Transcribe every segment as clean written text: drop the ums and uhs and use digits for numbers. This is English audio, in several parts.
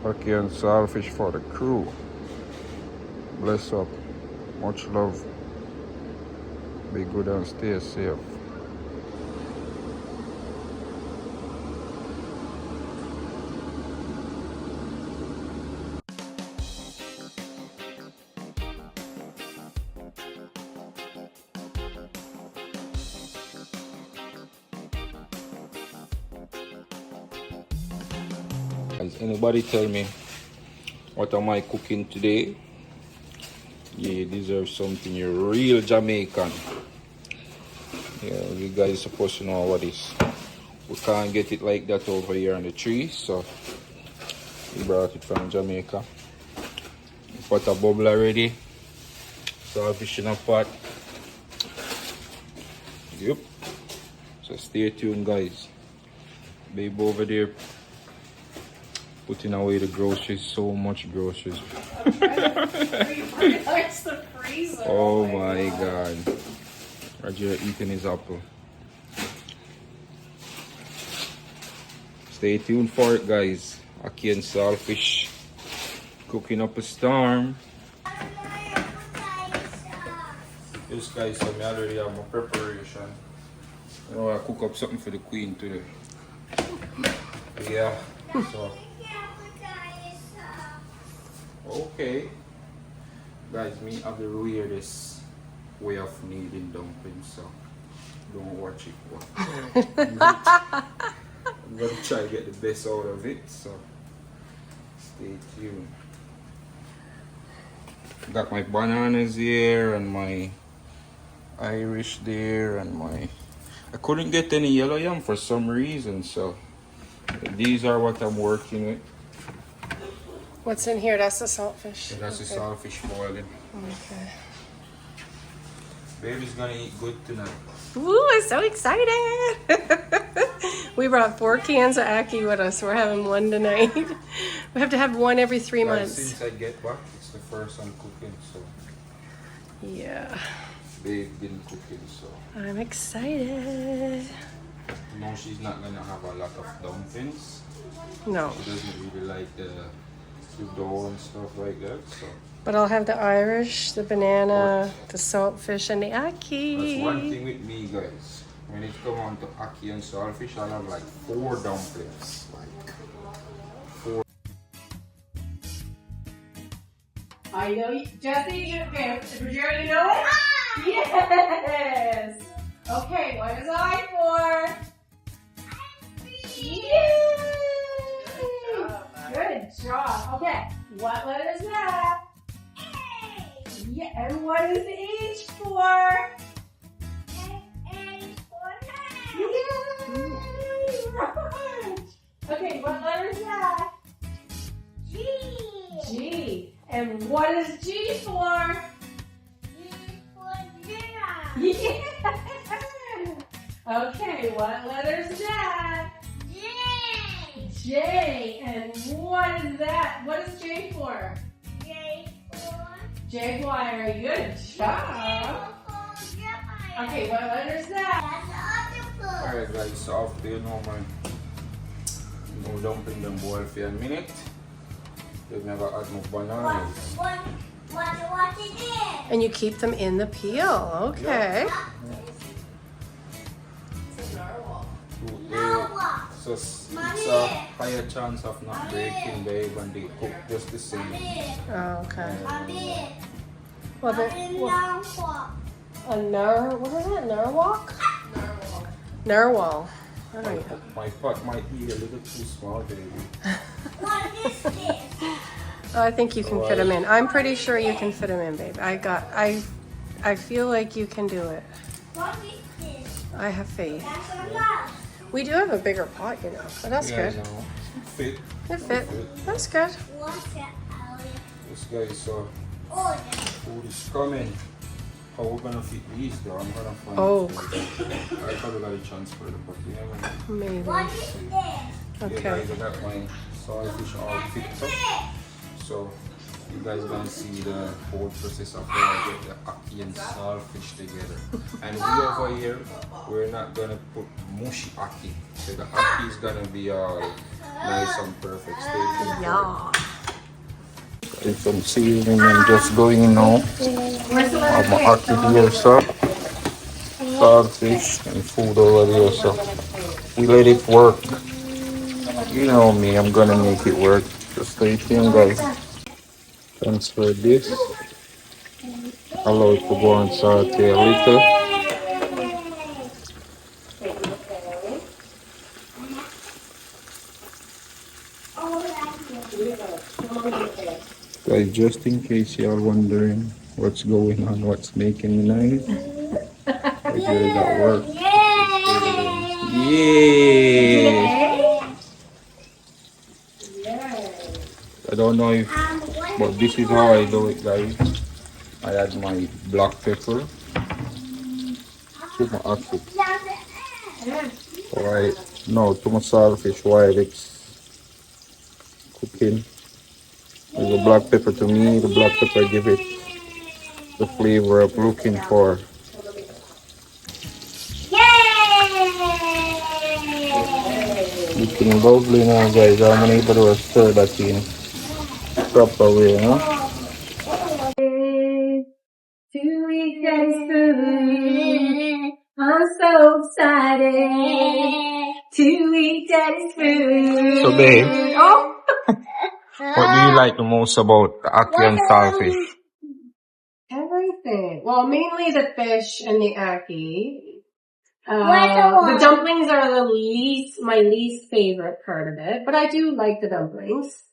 Ackee and saltfish for the crew. Bless up. Much love. Be good and stay safe. Does anybody tell me what am I cooking today? Yeah, you deserve something. You're real Jamaican. Yeah, you guys supposed to know what is. We can't get it like that over here on the tree, so we brought it from Jamaica. Put a bubble already. Saltfish in a pot. Yep. So stay tuned, guys. Babe over there putting away the groceries. So much groceries. Oh my God. Roger eating his apple. Stay tuned for it, guys. Ackee and saltfish cooking up a storm. This guys, so I already have my preparation. You know, I cook up something for the queen today. Yeah. So. Okay. Guys, me have the weirdest way of kneading dumplings, so don't watch it. I'm gonna try to get the best out of it, so stay tuned. Got my bananas here and my Irish there and my... I couldn't get any yellow yam for some reason, so these are what I'm working with. What's in here? That's the saltfish. Yeah, that's the saltfish boiling. Okay. Baby's gonna eat good tonight. Ooh, I'm so excited! We brought 4 cans of Ackee with us. We're having one tonight. We have to have one every 3 months. Since I get back, it's the first I'm cooking, so... Yeah. Babe didn't cook it, so... I'm excited. No, she's not gonna have a lot of dumplings. No. She doesn't really like the dough and stuff like that, so... But I'll have the Irish, the banana, the saltfish, and the Ackee. That's one thing with me, guys. When it comes on to Ackee and saltfish, I'll have like 4 dumplings. Like 4. I know you, Jesse, you know it? Yes! Okay, what is I for? Yay! Good job. Okay, what letter is that? A. Yeah, and what is H for? H for hand. Yay! Right. Okay, what letter is that? G. G. And what is G for? G for giraffe. Yeah. Okay, what letter is that? J. J. And what is that? What is J for? J for Jaguar. Good job. Okay, what letter is that? Alright, guys, so after you know my dumpling them boil for a minute. They've never add no bananas. What it is? And you keep them in the peel. Okay. So it's a higher chance of not breaking, babe, when they cook just the same. Oh, okay. Mommy. Well, but, what is it? Narwhal? Narwhal. All right. My pot might be a little too small, baby. What is this? Oh, I think you can fit them in. I'm pretty sure you can fit them in, babe. I feel like you can do it. What is this? I have faith. That's a lot. We do have a bigger pot, you know, but that's good. No. Fit. It fit. That's good. What's that, Elliot? This guy saw Oh, food is coming. How we're gonna fit these though? I'm gonna find Oh. I probably got a chance for it, but you never know. Maybe. what is this? Yeah, Okay. guys, I got my saltfish all picked up. So You guys gonna see the whole process of how I get the ackee and saltfish together. And we over here, we're not gonna put mushy ackee. So the ackee is gonna be all nice and perfect. Stay tuned. Yeah. Get some seasoning and just going in now. Where's the Have my letter ackee here, so saltfish and food over here, so we let it work. You know me, I'm gonna make it work. Just stay tuned, guys. Transfer this. Allow it to go on saute a little. Guys, just in case you are wondering what's going on, what's making the noise, I hear it at work. Yeah! I don't know if, but this is how I do it, guys. I add my black pepper to my ackee. Right, no, to my saltfish while it's cooking. There's a black pepper to me. The black pepper give it the flavor I'm looking for. Looking lovely now, guys. I'm able to stir that in proper way, huh? 2 weekends food. I'm so excited. 2 weekends food. So, babe, Oh. what do you like the most about the ackee and saltfish? Everything. Well, mainly the fish and the ackee. The dumplings are my least favorite part of it, but I do like the dumplings.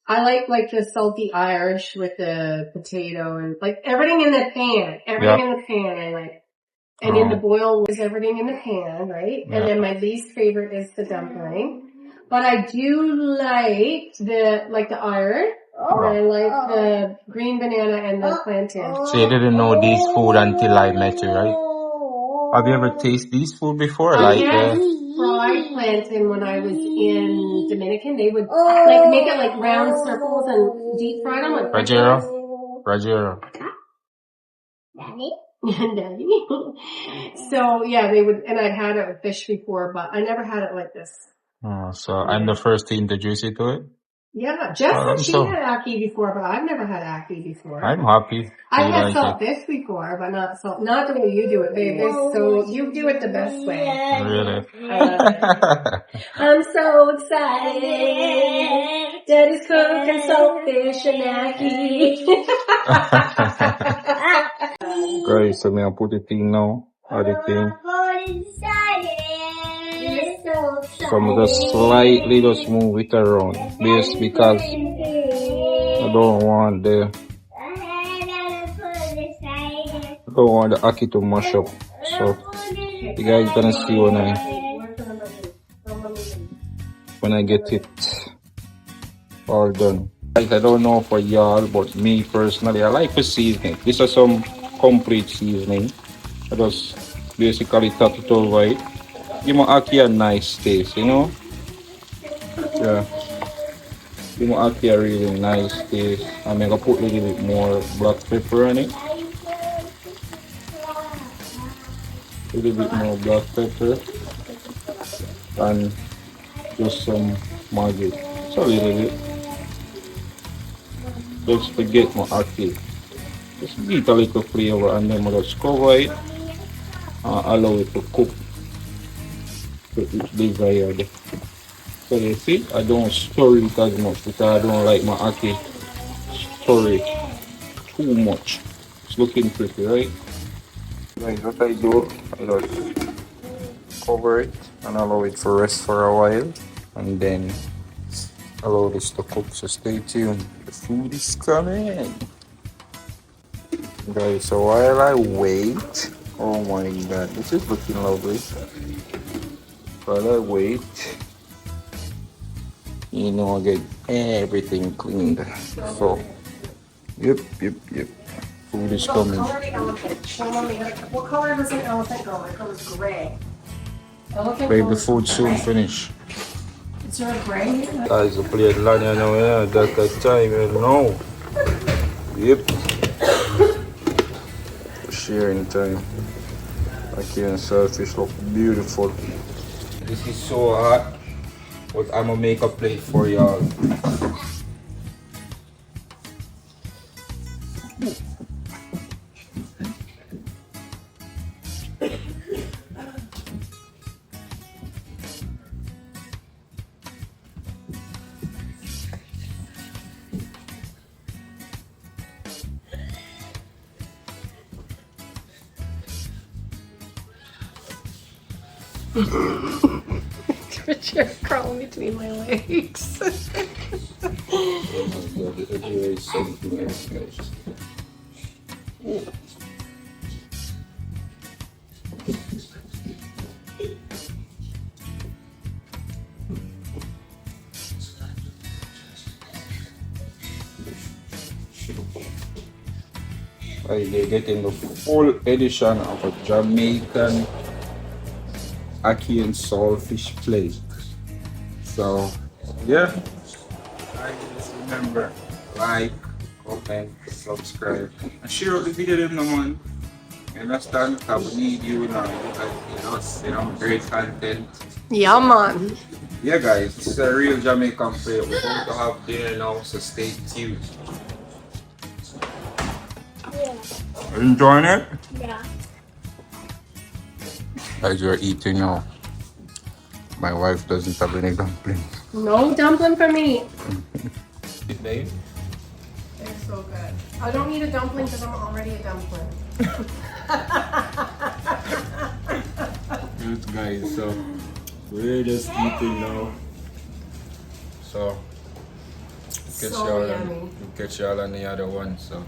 I like the salty Irish with the potato and like everything in the pan. Everything in the pan I like. And in the boil is everything in the pan, right? And then my least favorite is the dumpling. But I do like the Irish. And I like the green banana and the plantain. So you didn't know these food until I met you, right? Have you ever tasted these food before? I had fried plantain when I was in Dominican. They would like make it like round circles and deep fry them. Like Rajero. Daddy. So yeah, they would, and I'd had it with fish before, but I never had it like this. Oh, so I'm the first to introduce you to it? Yeah, Jess said she had ackee before, but I've never had ackee before. I'm happy. I had saltfish before, but not the way you do it, babe. So you do it the best way. Really? I love it. I'm so excited. Daddy's cooking saltfish and ackee. Guys, so I'm put it in now. Everything. So I'm just slightly just move it around. This because I don't want the ackee to mash up. So you guys gonna see when I get it all done. Guys, I don't know for y'all, but me personally, I like the seasoning. This is some complete seasoning. I just basically top it over it. Give my ackee a nice taste, you know? Yeah. Give my ackee a really nice taste. I'm gonna put a little bit more black pepper on it. A little bit more black pepper. And just some Maggi. Just a little bit. Just to get my ackee. Just get a little flavor and then just cover it and allow it to cook to its desired. So you see, I don't stir it as much because I don't like my ackee stir it too much. It's looking pretty, right? Guys, what I do, I just cover it and allow it to rest for a while and then allow this to cook. So stay tuned, the food is coming. Guys, so while I wait, oh my god, this is looking lovely. While I wait, you know, I get everything cleaned. So, yep. Food is coming. What color the elephant? Show mommy. What color does an elephant go? It goes gray. Elephant Babe, the goes food soon gray. finish. Is there a gray? Guys, I played Lanya now, yeah, that time, you know. Yep. Sharing time. Ackee and saltfish look beautiful. This is so hot, but I'm gonna make a plate for y'all. You're crawling between my legs. Oh my god, everywhere is something else, guys. Right, they're getting the full edition of a Jamaican Ackee and saltfish plate. So, yeah. Just remember, like, comment, subscribe, and share out the video them no man. You understand? I we need you now. You guys need us, you know, great content. Yeah, man. Yeah guys, this is a real Jamaican plate. We're going to have dinner now, so stay tuned. Yeah. Are you enjoying it? Yeah. As you're eating now, my wife doesn't have any dumplings. No dumpling for me. Babe? They're so good. I don't need a dumpling because I'm already a dumpling. Good guys, so we're just eating now. So catch y'all on the other one. So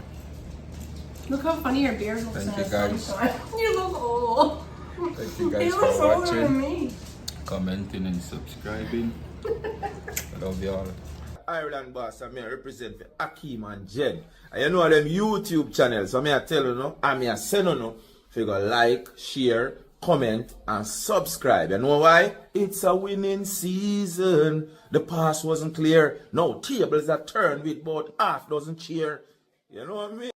Look how funny your beard looks. thank you guys. You look old. Thank you guys You for look older than watching, me. commenting and subscribing. I love y'all. Ireland boss, I represent for Akeem and Jen. And you know them YouTube channels, so I tell you no, I send you no, if you go like, share, comment, and subscribe. You know why? It's a winning season. The past wasn't clear. No tables are turned with about half dozen cheer. You know what I mean?